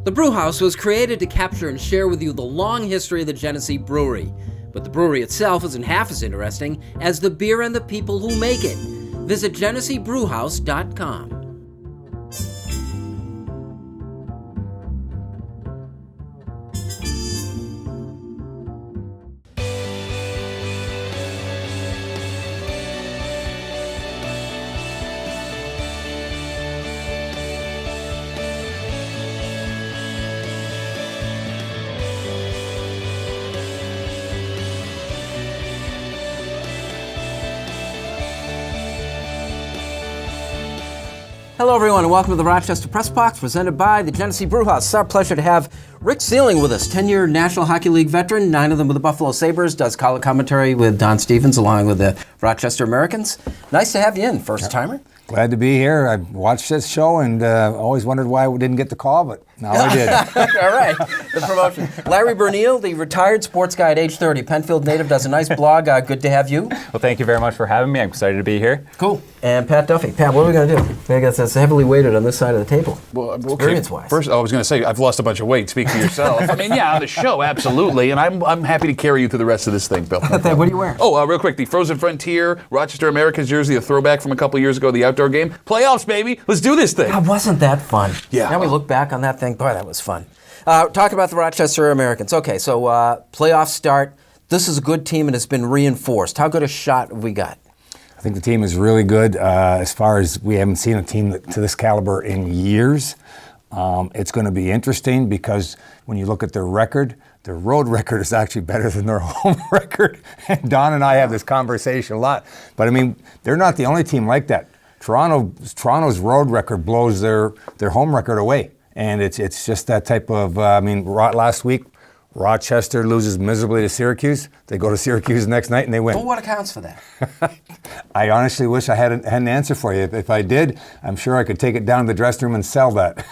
The Brewhouse was created to capture and share with you the long history of the Genesee Brewery. But the brewery itself isn't half as interesting as the beer and the people who make it. Visit GeneseeBrewhouse.com. Hello, everyone, and welcome to the Rochester Press Box, presented by the Genesee Brewhouse. It's our pleasure to have Ric Seiling with us, 10-year National Hockey League veteran, 9 of them with the Buffalo Sabres, does color commentary with Don Stevens along with the Rochester Amerks. Nice to have you in, first-timer. Glad to be here. I watched this show and always wondered why we didn't get the call, but now I did. All right, the promotion. Larry Burneal, the retired sports guy at age 30, Penfield native, does a nice blog. Good to have you. Well, thank you very much for having me. I'm excited to be here. Cool. And Pat Duffy. Pat, what are we going to do? I guess that's heavily weighted on this side of the table, well, okay. experience-wise. First, I was going to say, I've lost a bunch of weight. Speak for yourself. I mean, yeah, on the show, absolutely. And I'm happy to carry you through the rest of this thing, Bill. What are you wearing? Oh, real quick, the Frozen Frontier, Rochester Amerks jersey, a throwback from a couple years ago, the outdoor game. Playoffs, baby. Let's do this thing. God, wasn't that fun? Yeah. Now we look back on that thing. Boy, that was fun. Talk about the Rochester Amerks. Okay, so playoff start. This is a good team and it's been reinforced. How good a shot have we got? I think the team is really good. As far as we haven't seen a team to this caliber in years. It's going to be interesting because when you look at their record, their road record is actually better than their home record. And Don and I have this conversation a lot. But I mean, they're not the only team like that. Toronto's road record blows their home record away. And it's just that type of, last week, Rochester loses miserably to Syracuse. They go to Syracuse the next night and they win. Well, what accounts for that? I honestly wish I had an answer for you. If I did, I'm sure I could take it down to the dressing room and sell that.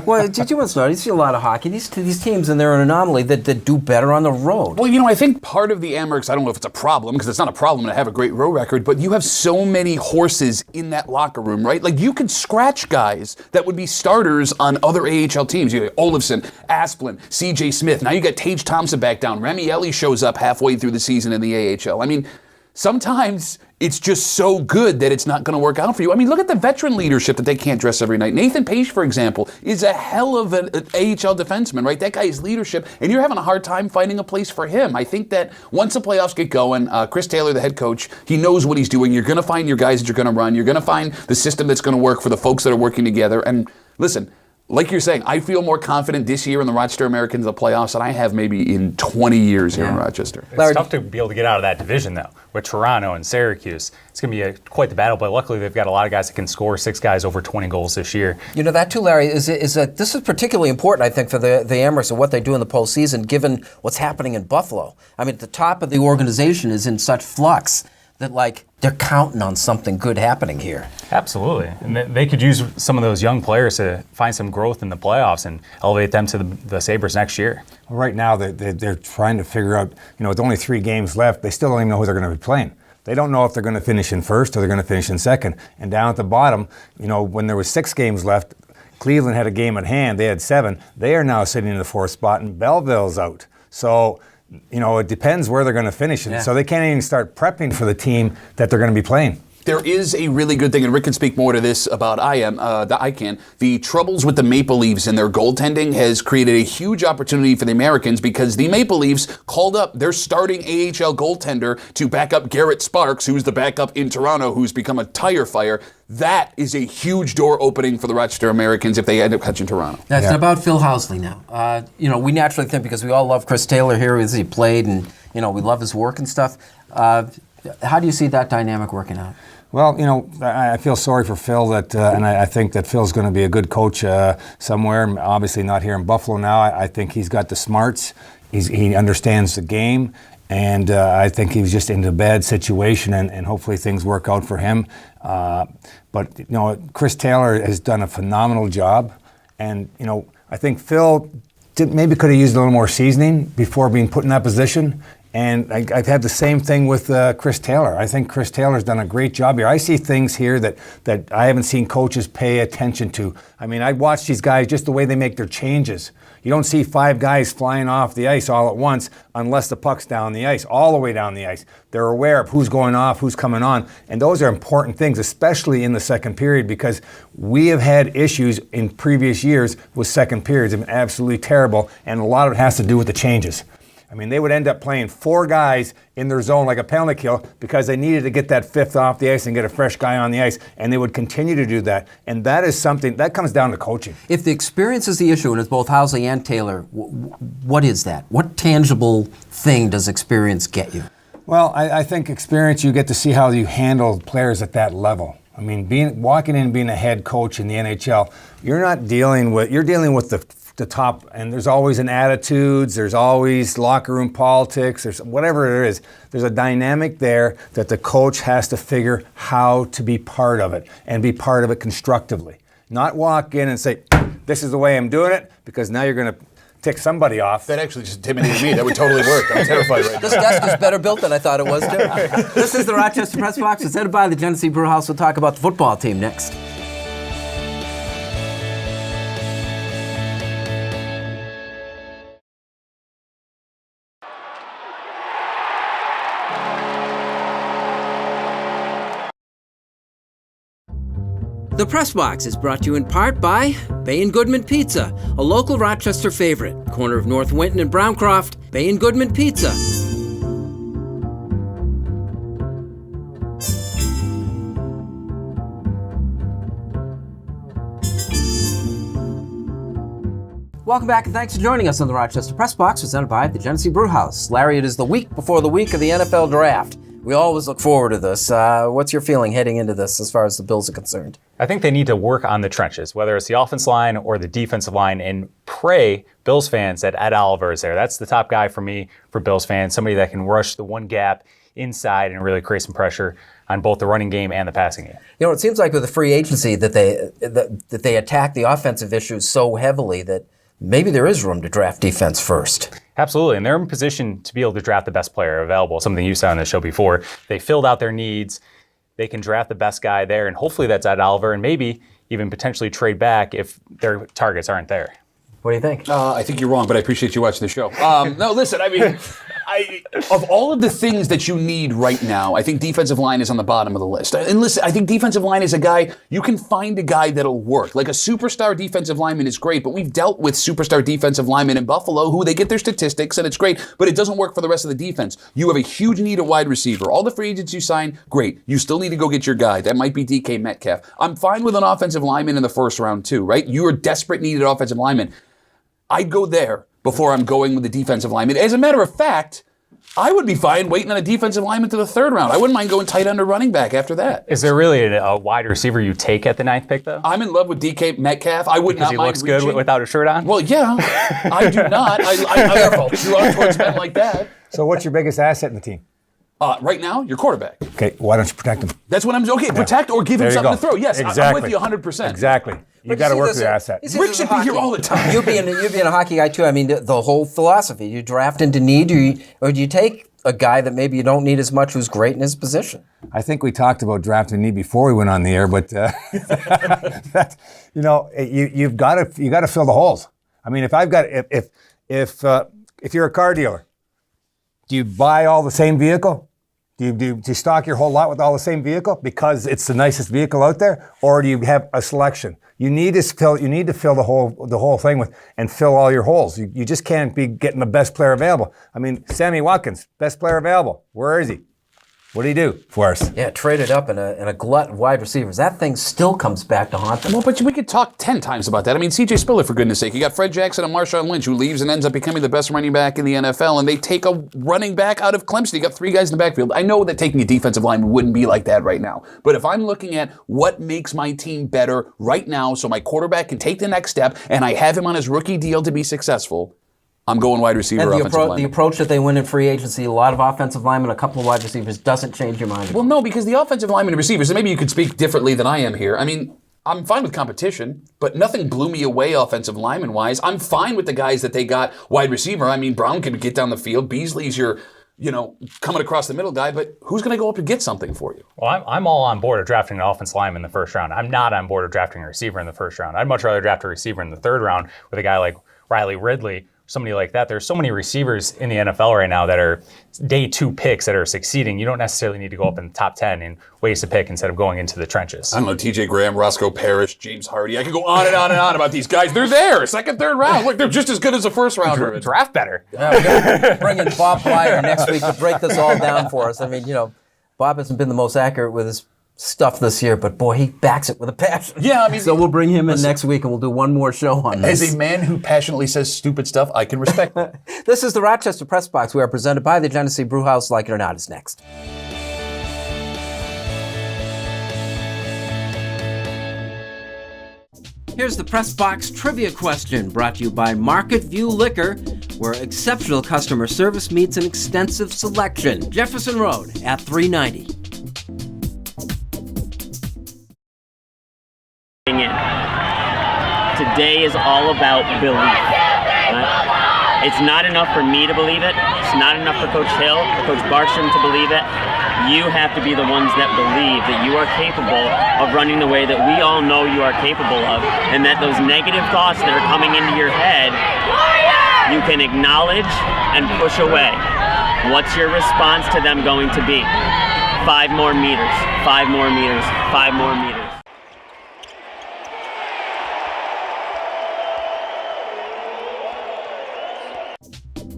Well, did you want to know? You see a lot of hockey. These teams, and they're an anomaly that do better on the road. Well, I think part of the Amerks, I don't know if it's a problem, because it's not a problem to have a great road record, but you have so many horses in that locker room, right? Like, you could scratch guys that would be starters on other AHL teams. You have Olofsson, Asplund, C.J. Smith. Now you got Tage Thompson back down. Remy Ellie shows up halfway through the season in the AHL. I mean, sometimes it's just so good that it's not going to work out for you. I mean, look at the veteran leadership that they can't dress every night. Nathan Page, for example, is a hell of an AHL defenseman, right? That guy is leadership, and you're having a hard time finding a place for him. I think that once the playoffs get going, Chris Taylor, the head coach, he knows what he's doing. You're going to find your guys that you're going to run. You're going to find the system that's going to work for the folks that are working together. And listen, like you're saying, I feel more confident this year in the Rochester Amerks in the playoffs than I have maybe in 20 years here in Rochester. It's tough to be able to get out of that division, though, with Toronto and Syracuse. It's going to be quite the battle, but luckily they've got a lot of guys that can score, 6 guys over 20 goals this year. You know, that too, Larry, is that this is particularly important, I think, for the Amerks and what they do in the postseason, given what's happening in Buffalo. I mean, the top of the organization is in such flux that, like, they're counting on something good happening here. Absolutely. And they could use some of those young players to find some growth in the playoffs and elevate them to the Sabres next year. Well, right now, they're trying to figure out, with only 3 games left, they still don't even know who they're going to be playing. They don't know if they're going to finish in first or they're going to finish in second. And down at the bottom, when there was 6 games left, Cleveland had a game at hand. They had 7. They are now sitting in the 4th spot, and Belleville's out. So, it depends where they're going to finish. Yeah. So they can't even start prepping for the team that they're going to be playing. There is a really good thing, and Rick can speak more to this about the troubles with the Maple Leafs and their goaltending has created a huge opportunity for the Americans because the Maple Leafs called up their starting AHL goaltender to back up Garrett Sparks, who's the backup in Toronto, who's become a tire fire. That is a huge door opening for the Rochester Amerks if they end up catching Toronto. That's about Phil Housley now. We naturally think, because we all love Chris Taylor here as he played, and we love his work and stuff. How do you see that dynamic working out? Well, I feel sorry for Phil and I think that Phil's going to be a good coach somewhere. Obviously not here in Buffalo now. I think he's got the smarts. He understands the game, and I think he was just in a bad situation, and hopefully things work out for him. But Chris Taylor has done a phenomenal job, and I think Phil maybe could have used a little more seasoning before being put in that position. And I've had the same thing with Chris Taylor. I think Chris Taylor's done a great job here. I see things here that I haven't seen coaches pay attention to. I mean, I watch these guys, just the way they make their changes. You don't see 5 guys flying off the ice all at once unless the puck's down the ice, all the way down the ice. They're aware of who's going off, who's coming on, and those are important things, especially in the second period, because we have had issues in previous years with second periods. They've been absolutely terrible, and a lot of it has to do with the changes. I mean, they would end up playing 4 guys in their zone like a penalty kill because they needed to get that 5th off the ice and get a fresh guy on the ice, and they would continue to do that. And that is something that comes down to coaching. If the experience is the issue, and it's both Housley and Taylor, what is that? What tangible thing does experience get you? Well, I think experience, you get to see how you handle players at that level. I mean, walking in and being a head coach in the NHL, you're dealing with the top, and there's always an attitudes, there's always locker room politics, there's whatever it is. There's a dynamic there that the coach has to figure how to be part of it and be part of it constructively. Not walk in and say, this is the way I'm doing it, because now you're going to tick somebody off. That actually just intimidated me. That would totally work. I'm terrified right now. This desk is better built than I thought it was, too. This is the Rochester Press Box. It's headed by the Genesee Brewhouse. We'll talk about the football team next. The Press Box is brought to you in part by Bay & Goodman Pizza, a local Rochester favorite. Corner of North Winton and Browncroft, Bay & Goodman Pizza. Welcome back, and thanks for joining us on the Rochester Press Box, presented by the Genesee Brewhouse. Larry, it is the week before the week of the NFL Draft. We always look forward to this. What's your feeling heading into this as far as the Bills are concerned? I think they need to work on the trenches, whether it's the offensive line or the defensive line, and pray, Bills fans, that Ed Oliver is there. That's the top guy for me, for Bills fans, somebody that can rush the one gap inside and really create some pressure on both the running game and the passing game. You know, it seems like with the free agency that they attack the offensive issues so heavily that maybe there is room to draft defense first. Absolutely, and they're in position to be able to draft the best player available, something you said on the show before. They filled out their needs. They can draft the best guy there, and hopefully that's Ed Oliver, and maybe even potentially trade back if their targets aren't there. What do you think? I think you're wrong, but I appreciate you watching the show. No, listen, I mean, of all of the things that you need right now, I think defensive line is on the bottom of the list. And listen, I think defensive line is a guy, you can find a guy that'll work. Like a superstar defensive lineman is great, but we've dealt with superstar defensive linemen in Buffalo who they get their statistics and it's great, but it doesn't work for the rest of the defense. You have a huge need at wide receiver. All the free agents you sign, great. You still need to go get your guy. That might be DK Metcalf. I'm fine with an offensive lineman in the first round too, right? You are desperate needed offensive lineman. I'd go there before I'm going with the defensive lineman. As a matter of fact, I would be fine waiting on a defensive lineman to the third round. I wouldn't mind going tight end or running back after that. Is there really a wide receiver you take at the 9th pick, though? I'm in love with DK Metcalf. I would because not mind he looks good without a shirt on? Well, yeah. I do not. I run towards men like that. So what's your biggest asset in the team? Right now, your quarterback. Okay, why don't you protect him? That's what I'm okay. Protect or give him something to throw. Yes, exactly. I'm with you 100%. Exactly. You got to work with the asset. Rick should be here all the time. You being a hockey guy too. I mean, the whole philosophy: you draft into need, or do you take a guy that maybe you don't need as much, who's great in his position? I think we talked about drafting need before we went on the air, but you've got to fill the holes. I mean, if you're a car dealer, do you buy all the same vehicle? Do you stock your whole lot with all the same vehicle because it's the nicest vehicle out there, or do you have a selection? You need to fill the whole thing with and fill all your holes. You just can't be getting the best player available. I mean, Sammy Watkins, best player available. Where is he? What did he do for us? Yeah, traded up in a glut of wide receivers. That thing still comes back to haunt them. Well, but we could talk 10 times about that. I mean, C.J. Spiller, for goodness sake. You got Fred Jackson and Marshawn Lynch, who leaves and ends up becoming the best running back in the NFL, and they take a running back out of Clemson. You got 3 guys in the backfield. I know that taking a defensive lineman wouldn't be like that right now, but if I'm looking at what makes my team better right now so my quarterback can take the next step and I have him on his rookie deal to be successful, I'm going wide receiver, and offensive lineman. The approach that they win in free agency, a lot of offensive linemen, a couple of wide receivers, doesn't change your mind. Well, no, because the offensive linemen and receivers, and maybe you could speak differently than I am here. I mean, I'm fine with competition, but nothing blew me away offensive lineman-wise. I'm fine with the guys that they got wide receiver. I mean, Brown can get down the field. Beasley's your coming across the middle guy, but who's going to go up and get something for you? Well, I'm all on board of drafting an offensive lineman in the first round. I'm not on board of drafting a receiver in the first round. I'd much rather draft a receiver in the third round with a guy like Riley Ridley, somebody like that. There's so many receivers in the NFL right now that are day 2 picks that are succeeding. You don't necessarily need to go up in the top 10 and waste a pick instead of going into the trenches. I don't know, TJ Graham, Roscoe Parrish, James Hardy. I could go on and on and on about these guys. They're there, second, third round. Look, they're just as good as a first rounder. Draft better. We're going to bring in Bob Plyer next week to break this all down for us. I mean, Bob hasn't been the most accurate with his stuff this year, but boy, he backs it with a passion. Yeah, I mean, so we'll bring him in next week and we'll do one more show on this. As a man who passionately says stupid stuff, I can respect that. This is the Rochester Press Box. We are presented by the Genesee Brewhouse. Like it or not is next. Here's the Press Box trivia question, brought to you by Market View Liquor, where exceptional customer service meets an extensive selection. Jefferson Road at 390. Today is all about belief. Right? It's not enough for me to believe it. It's not enough for Coach Hill or Coach Barstrom to believe it. You have to be the ones that believe that you are capable of running the way that we all know you are capable of, and that those negative thoughts that are coming into your head, you can acknowledge and push away. What's your response to them going to be? 5 more meters, 5 more meters, 5 more meters.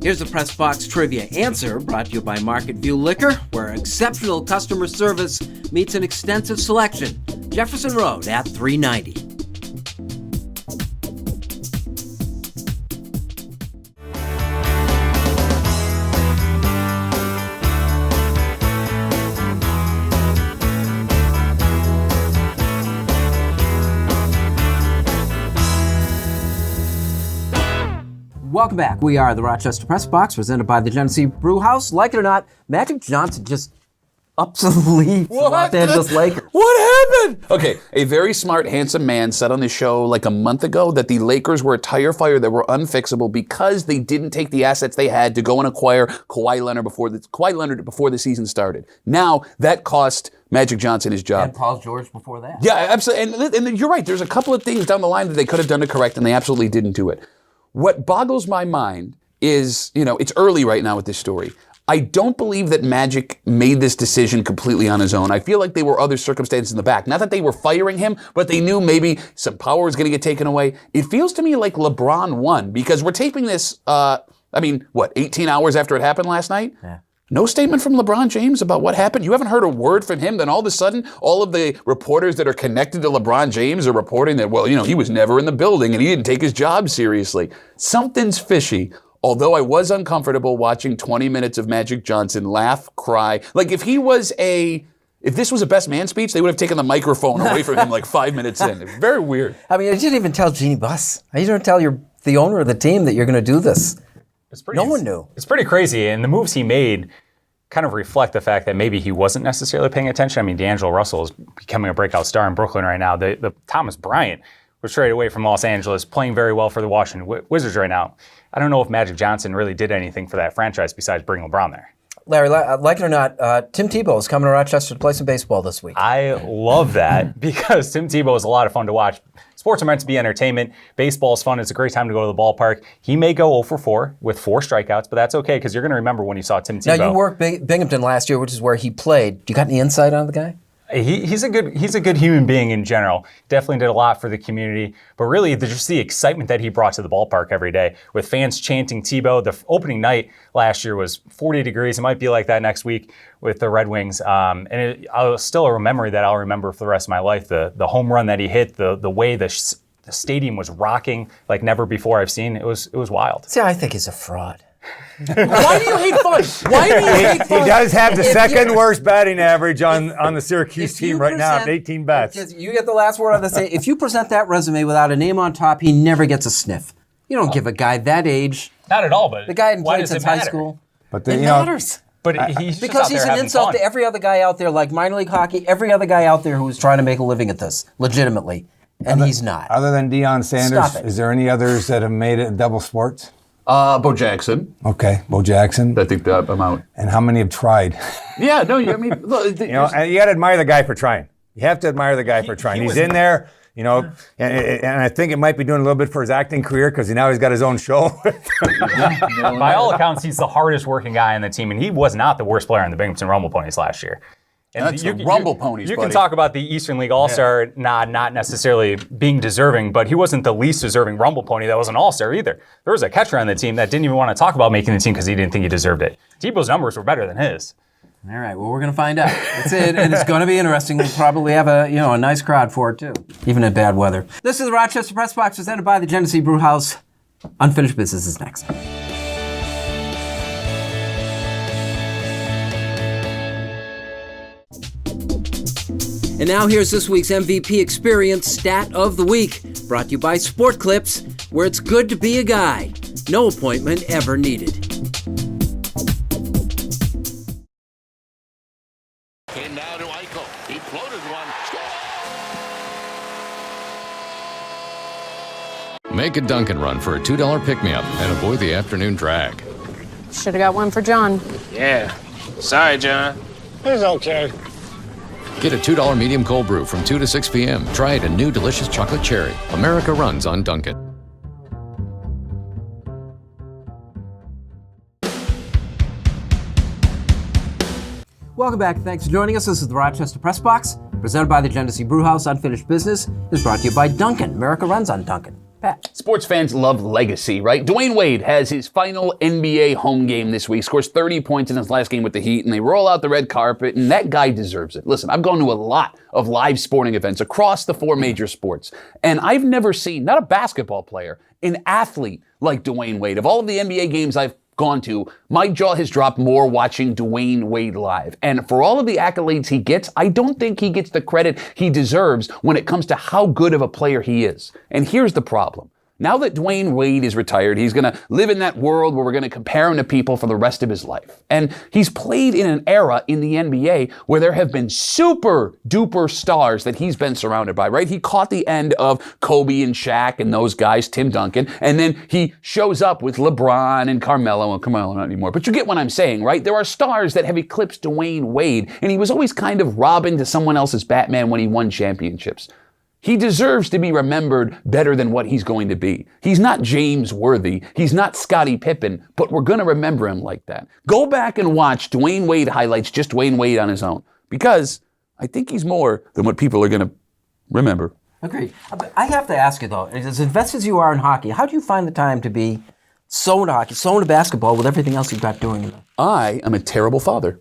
Here's the Press Box trivia answer, brought to you by Market View Liquor, where exceptional customer service meets an extensive selection. Jefferson Road at 390. Welcome back. We are the Rochester Press Box, presented by the Genesee Brewhouse. Like it or not, Magic Johnson just ups the lead for Los Angeles Lakers. What happened? Okay, a very smart, handsome man said on the show like a month ago that the Lakers were a tire fire that were unfixable because they didn't take the assets they had to go and acquire Kawhi Leonard before the season started. Now, that cost Magic Johnson his job. And Paul George before that. Yeah, absolutely. And you're right. There's a couple of things down the line that they could have done to correct, and they absolutely didn't do it. What boggles my mind is, it's early right now with this story. I don't believe that Magic made this decision completely on his own. I feel like there were other circumstances in the back. Not that they were firing him, but they knew maybe some power was going to get taken away. It feels to me like LeBron won, because we're taping this, 18 hours after it happened last night? Yeah. No statement from LeBron James about what happened. You haven't heard a word from him. Then all of a sudden, all of the reporters that are connected to LeBron James are reporting that, he was never in the building and he didn't take his job seriously. Something's fishy. Although I was uncomfortable watching 20 minutes of Magic Johnson laugh, cry. Like if this was a best man speech, they would have taken the microphone away from him like 5 minutes in. It's very weird. I mean, you didn't even tell Jeannie Buss. You didn't tell the owner of the team that you're going to do this. No one knew. It's pretty crazy, and the moves he made kind of reflect the fact that maybe he wasn't necessarily paying attention. I mean, D'Angelo Russell is becoming a breakout star in Brooklyn right now. The Thomas Bryant was traded away from Los Angeles, playing very well for the Washington Wizards right now. I don't know if Magic Johnson really did anything for that franchise besides bring LeBron there. Larry, like it or not, Tim Tebow is coming to Rochester to play some baseball this week. I love that because Tim Tebow is a lot of fun to watch. Sports are meant to be entertainment. Baseball is fun. It's a great time to go to the ballpark. He may go 0 for 4 with 4 strikeouts, but that's okay because you're going to remember when you saw Tim Tebow. Now, you worked Binghamton last year, which is where he played. You got any insight on the guy? He's a good human being in general. Definitely did a lot for the community. But really, just the excitement that he brought to the ballpark every day with fans chanting Tebow. The opening night last year was 40 degrees. It might be like that next week with the Red Wings. I'll still a memory that I'll remember for the rest of my life. The home run that he hit, the way the stadium was rocking like never before I've seen. It was wild. See, I think he's a fraud. Why do you hate fun? Why do you hate fun? He does have the second worst batting average on the Syracuse team right now at 18 bats. You get the last word on this. If you present that resume without a name on top, he never gets a sniff. You don't give a guy that age. Not at all, but the guy hadn't played since high school. But it matters. But he's because he's an insult to every other guy out there, like minor league hockey, every other guy out there who's trying to make a living at this, legitimately. And he's not. Other than Deion Sanders, is there any others that have made it double sports? Bo Jackson. Okay, Bo Jackson. I think that amount. And how many have tried? Yeah, no, I mean, look, You know, and you got to admire the guy for trying. You have to admire the guy for trying. He's in there, you know, and I think it might be doing a little bit for his acting career because now he's got his own show. By all accounts, he's the hardest working guy on the team, and he was not the worst player on the Binghamton Rumble Ponies last year. And that's the Rumble Ponies, You buddy. can talk about the Eastern League All-Star not necessarily being deserving, but he wasn't the least deserving Rumble Pony that was an All-Star either. There was a catcher on the team that didn't even want to talk about making the team because he didn't think he deserved it. Tebow's numbers were better than his. All right, well, we're going to find out. It's and it's going to be interesting. We'll probably have a nice crowd for it, too, even in bad weather. This is the Rochester Press Box presented by the Genesee Brew House. Unfinished Business is next. And now here's this week's MVP Experience Stat of the Week, brought to you by Sport Clips, where it's good to be a guy. No appointment ever needed. Came now to Eichel. He floated one. Score! Make a Dunkin' run for a $2 pick-me-up and avoid the afternoon drag. Should have got one for John. Yeah. Sorry, John. It's okay. Get a $2 medium cold brew from 2 to 6 p.m. Try it a new delicious chocolate cherry. America runs on Dunkin'. Welcome back. Thanks for joining us. This is the Rochester Press Box, presented by the Genesee Brew House. Unfinished Business is brought to you by Dunkin'. America runs on Dunkin'. Pat. Sports fans love legacy, right? Dwayne Wade has his final NBA home game this week, scores 30 points in his last game with the Heat, and they roll out the red carpet, and that guy deserves it. Listen, I've gone to a lot of live sporting events across the 4 major sports, and I've never seen, not a basketball player, an athlete like Dwayne Wade. Of all of the NBA games I've gone to, my jaw has dropped more watching Dwayne Wade live. And for all of the accolades he gets, I don't think he gets the credit he deserves when it comes to how good of a player he is. And here's the problem. Now that Dwayne Wade is retired, he's going to live in that world where we're going to compare him to people for the rest of his life. And he's played in an era in the NBA where there have been super duper stars that he's been surrounded by, right? He caught the end of Kobe and Shaq and those guys, Tim Duncan, and then he shows up with LeBron and Carmelo, well, Carmelo not anymore, but you get what I'm saying, right? There are stars that have eclipsed Dwayne Wade, and he was always kind of Robin to someone else's Batman when he won championships. He deserves to be remembered better than what he's going to be. He's not James Worthy. He's not Scottie Pippen, but we're going to remember him like that. Go back and watch Dwayne Wade highlights, just Dwayne Wade on his own, because I think he's more than what people are going to remember. Agreed. I have to ask you, though, as invested as you are in hockey, how do you find the time to be so into hockey, so into basketball with everything else you've got doing? I am a terrible father.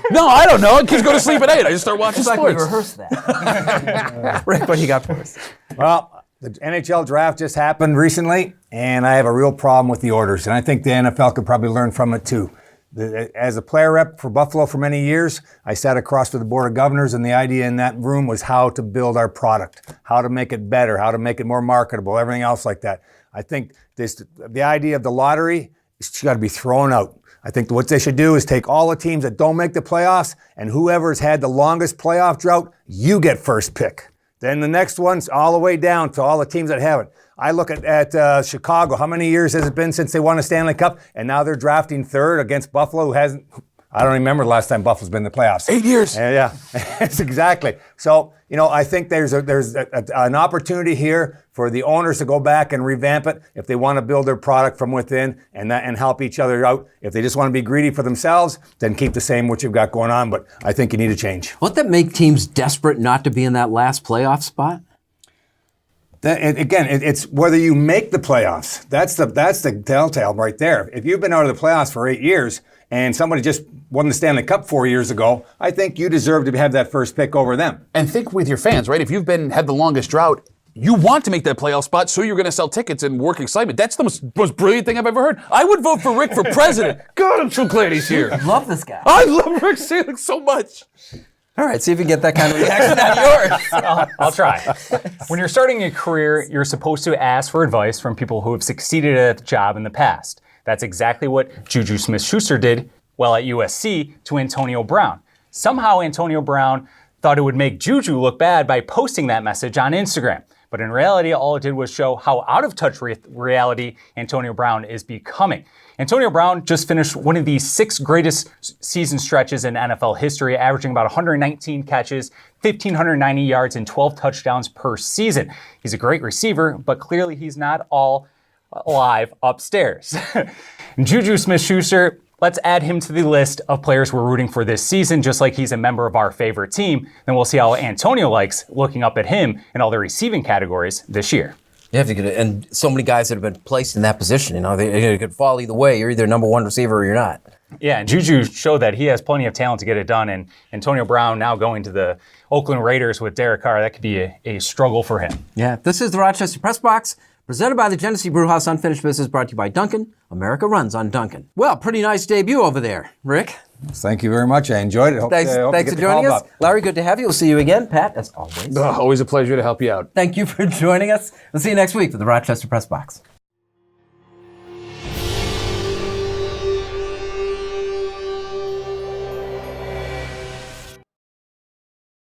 No, I don't know. Kids go to sleep at 8. I just start watching It's like sports. we rehearsed that. Rick, what do you got for us? Well, the NHL draft just happened recently, and I have a real problem with the orders, and I think the NFL could probably learn from it too. As a player rep for Buffalo for many years, I sat across with the Board of Governors, and the idea in that room was how to build our product, how to make it better, how to make it more marketable, everything else like that. I think the idea of the lottery has got to be thrown out. I think what they should do is take all the teams that don't make the playoffs, and whoever's had the longest playoff drought, you get first pick. Then the next one's all the way down to all the teams that haven't. I look at Chicago. How many years has it been since they won a Stanley Cup? And now they're drafting third against Buffalo, who hasn't. I don't remember the last time Buffalo's been in the playoffs. 8 years. Yeah, it's exactly. So, I think there's an opportunity here for the owners to go back and revamp it if they want to build their product from within and help each other out. If they just want to be greedy for themselves, then keep the same what you've got going on. But I think you need a change. Won't that make teams desperate not to be in that last playoff spot? It's whether you make the playoffs. That's the telltale right there. If you've been out of the playoffs for 8 years and somebody just won the Stanley Cup 4 years ago, I think you deserve to have that first pick over them. And think with your fans, right? If you've had the longest drought, you want to make that playoff spot, so you're going to sell tickets and work excitement. That's the most brilliant thing I've ever heard. I would vote for Rick for president. God, I'm so glad he's here. I love this guy. I love Ric Seiling so much. All right, see if you can get that kind of reaction out of yours. I'll try. When you're starting a career, you're supposed to ask for advice from people who have succeeded at the job in the past. That's exactly what Juju Smith-Schuster did while at USC to Antonio Brown. Somehow Antonio Brown thought it would make Juju look bad by posting that message on Instagram. But in reality, all it did was show how out of touch reality Antonio Brown is becoming. Antonio Brown just finished one of the 6 greatest season stretches in NFL history, averaging about 119 catches, 1,590 yards, and 12 touchdowns per season. He's a great receiver, but clearly he's not all alive upstairs. Juju Smith-Schuster, let's add him to the list of players we're rooting for this season, just like he's a member of our favorite team. Then we'll see how Antonio likes looking up at him in all the receiving categories this year. You have to get it, and so many guys that have been placed in that position, they could fall either way. You're either number 1 receiver or you're not. Yeah, and Juju showed that he has plenty of talent to get it done, and Antonio Brown now going to the Oakland Raiders with Derek Carr, that could be a struggle for him. Yeah, this is the Rochester Press Box, presented by the Genesee Brewhouse. Unfinished Business, brought to you by Dunkin'. America runs on Dunkin'. Well, pretty nice debut over there, Rick. Thank you very much. I enjoyed it. Thanks for joining us. Larry, good to have you. We'll see you again. Pat, as always. Always a pleasure to help you out. Thank you for joining us. We'll see you next week for the Rochester Press Box.